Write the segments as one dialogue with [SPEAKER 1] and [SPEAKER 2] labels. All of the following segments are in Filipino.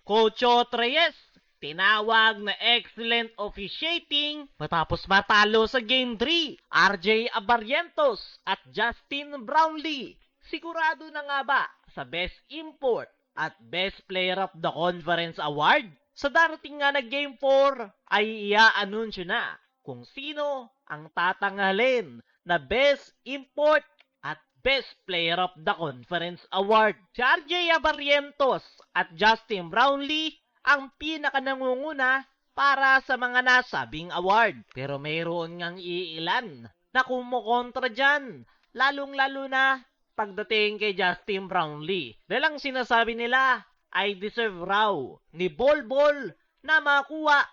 [SPEAKER 1] Coach Reyes, tinawag na excellent officiating matapos matalo sa Game 3. RJ Abarrientos at Justin Brownlee, sigurado na nga ba sa Best Import at Best Player of the Conference Award? Sa darating nga na Game 4 ay i-anunsyo na kung sino ang tatanghalin na Best Import at Best Player of the Conference Award. Si RJ Abarrientos at Justin Brownlee ang pinakanangunguna para sa mga nasabing award. Pero mayroon ngang iilan na kumukontra dyan, lalong-lalo na pagdating kay Justin Brownlee. Dahil ang sinasabi nila ay deserve raw ni Bolbol na makuha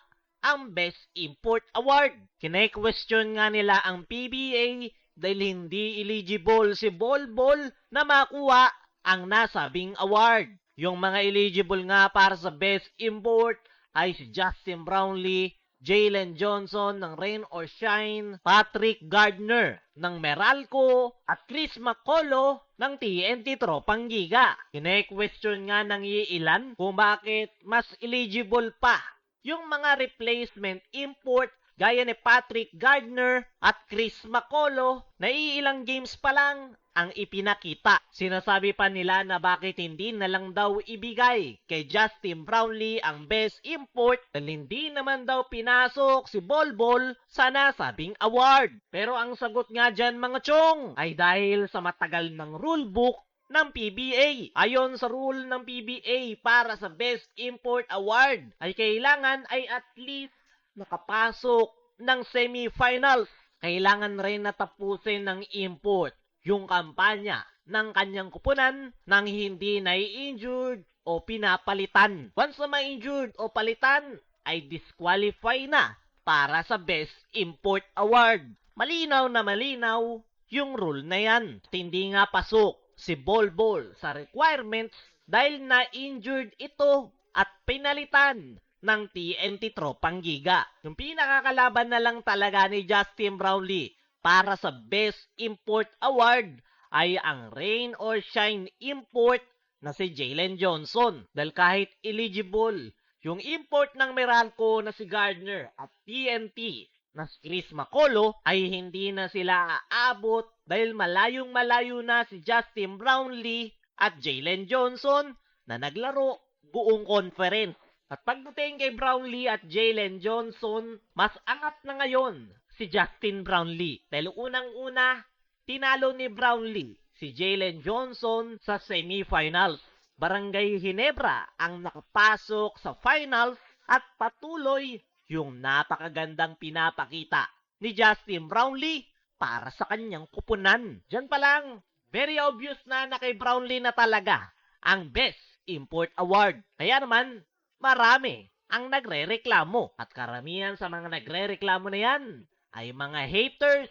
[SPEAKER 1] ang Best Import Award. Kine-question nga nila ang PBA dahil hindi eligible si Bolbol na makuha ang nasabing award. Yung mga eligible nga para sa Best Import ay si Justin Brownlee, Jalen Johnson ng Rain or Shine, Patrick Gardner ng Meralco, at Chris McCullough ng TNT Tropang Giga. Kine-question nga ng iilan kung bakit mas eligible pa yung mga replacement import gaya ni Patrick Gardner at Chris McCullough na iilang games pa lang ang ipinakita. Sinasabi pa nila na bakit hindi na lang daw ibigay kay Justin Brownlee ang Best Import dahil hindi naman daw pinasok si Bolbol sa nasabing award. Pero ang sagot nga dyan mga chong ay dahil sa matagal ng rulebook ng PBA. Ayon sa rule ng PBA para sa Best Import Award ay kailangan ay at least nakapasok ng semifinals. Kailangan rin natapusin ng import yung kampanya ng kanyang kupunan nang hindi na-injured o pinapalitan. Once na ma-injured o palitan, ay disqualify na para sa Best Import Award. Malinaw na malinaw yung rule na yan. At hindi nga pasok si Bolbol sa requirements dahil na-injured ito at pinalitan ng TNT Tropang Giga. Yung pinakakalaban na lang talaga ni Justin Brownlee para sa Best Import Award ay ang Rain or Shine import na si Jalen Johnson. Dahil kahit eligible yung import ng Meralco na si Gardner at TNT na si Chris McCullough ay hindi na sila aabot dahil malayong-malayo na si Justin Brownlee at Jalen Johnson na naglaro buong conference. At pagdating kay Brownlee at Jalen Johnson, mas angat na ngayon si Justin Brownlee. Dahil unang-una, tinalo ni Brownlee si Jalen Johnson sa semifinals. Barangay Ginebra ang nakapasok sa finals at patuloy yung napakagandang pinapakita ni Justin Brownlee para sa kanyang kupunan. Diyan pa lang, very obvious na kay Brownlee na talaga ang Best Import Award. Kaya naman, marami ang nagrereklamo at karamihan sa mga nagrereklamo na yan ay mga haters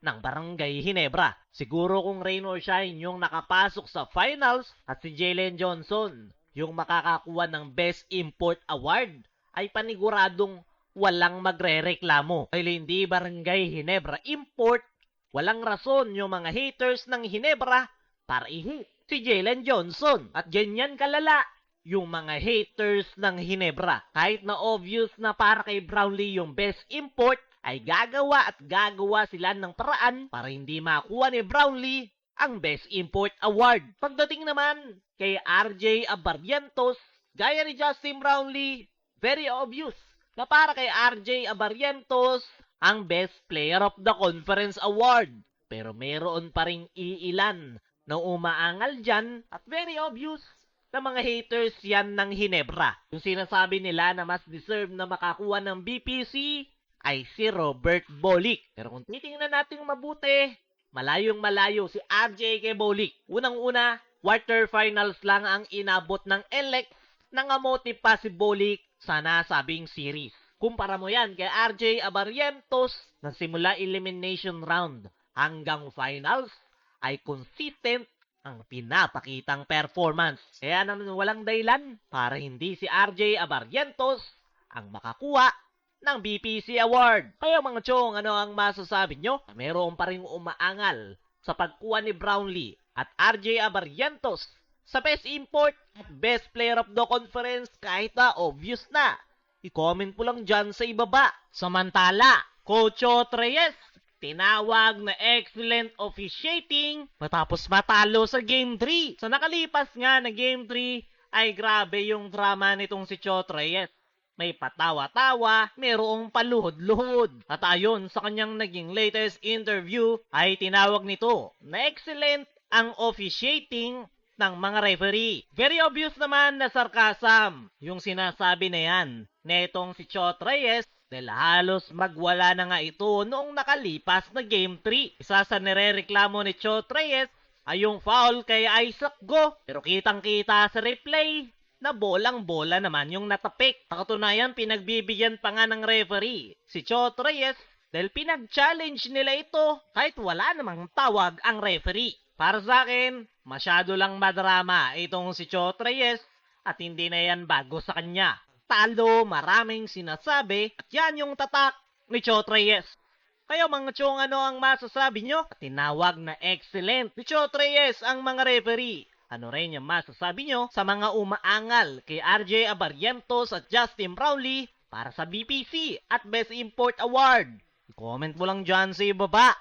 [SPEAKER 1] ng Barangay Ginebra. Siguro kung Rain or Shine yung nakapasok sa finals at si Jalen Johnson yung makakakuha ng Best Import Award ay paniguradong walang magrereklamo. Dahil hindi Barangay Ginebra import, walang rason yung mga haters ng Ginebra para i-hate si Jalen Johnson. At ganyan kalala yung mga haters ng Ginebra. Kahit na obvious na para kay Brownlee yung Best Import, ay gagawa at gagawa sila ng paraan para hindi makuha ni Brownlee ang Best Import Award. Pagdating naman kay RJ Abarrientos, gaya ni Justin Brownlee, very obvious na para kay RJ Abarrientos ang Best Player of the Conference Award. Pero meron pa ring iilan na umaangal dyan at very obvious na mga haters yan ng Ginebra. Yung sinasabi nila na mas deserve na makakuha ng BPC ay si Robert Bolick. Pero kung titingnan natin mabuti, malayong malayo si RJ kay Bolick. Unang-una, quarterfinals lang ang inabot ng NLEX, nangamote pa si Bolick sa nasabing series. Kumpara mo yan kay RJ Abarrientos na simula elimination round hanggang finals ay consistent ang pinapakitang performance. Kaya naman walang dahilan para hindi si RJ Abarrientos ang makakuha ng BPC Award. Kaya mga chong, ano ang masasabi nyo? Meron pa rin umaangal sa pagkuha ni Brownlee at RJ Abarrientos Sa Best Import at Best Player of the Conference kahit na obvious na. I-comment mo lang dyan sa ibaba. Samantala, Coach Reyes, tinawag na excellent officiating matapos matalo sa Game 3. Sa nakalipas nga na Game 3 ay grabe yung drama nitong si Chot Reyes. May patawa-tawa, mayroong paluhod-luhod. At ayon sa kanyang naging latest interview ay tinawag nito na excellent ang officiating ng mga referee. Very obvious naman na sarcasm yung sinasabi na yan netong si Chot Reyes dahil halos magwala na nga ito noong nakalipas na Game 3. Isa sa nirereklamo ni Chot Reyes ay yung foul kay Isaac Go. Pero kitang-kita sa replay na bolang-bola naman yung natapik. Sa katunayan, pinagbibigyan pa nga ng referee si Chot Reyes dahil pinag-challenge nila ito kahit wala namang tawag ang referee. Para sa akin, masyado lang madrama itong si Chot Reyes at hindi na yan bago sa kanya. Talo, maraming sinasabi at yan yung tatak ni Chot Reyes. Kayo mga chong, ano ang masasabi nyo? Tinawag na excellent ni Chot Reyes ang mga referee. Ano rin yung masasabi nyo sa mga umaangal kay RJ Abarientos at Justin Brownlee para sa BPC at Best Import Award? I-comment mo lang dyan sa ibaba.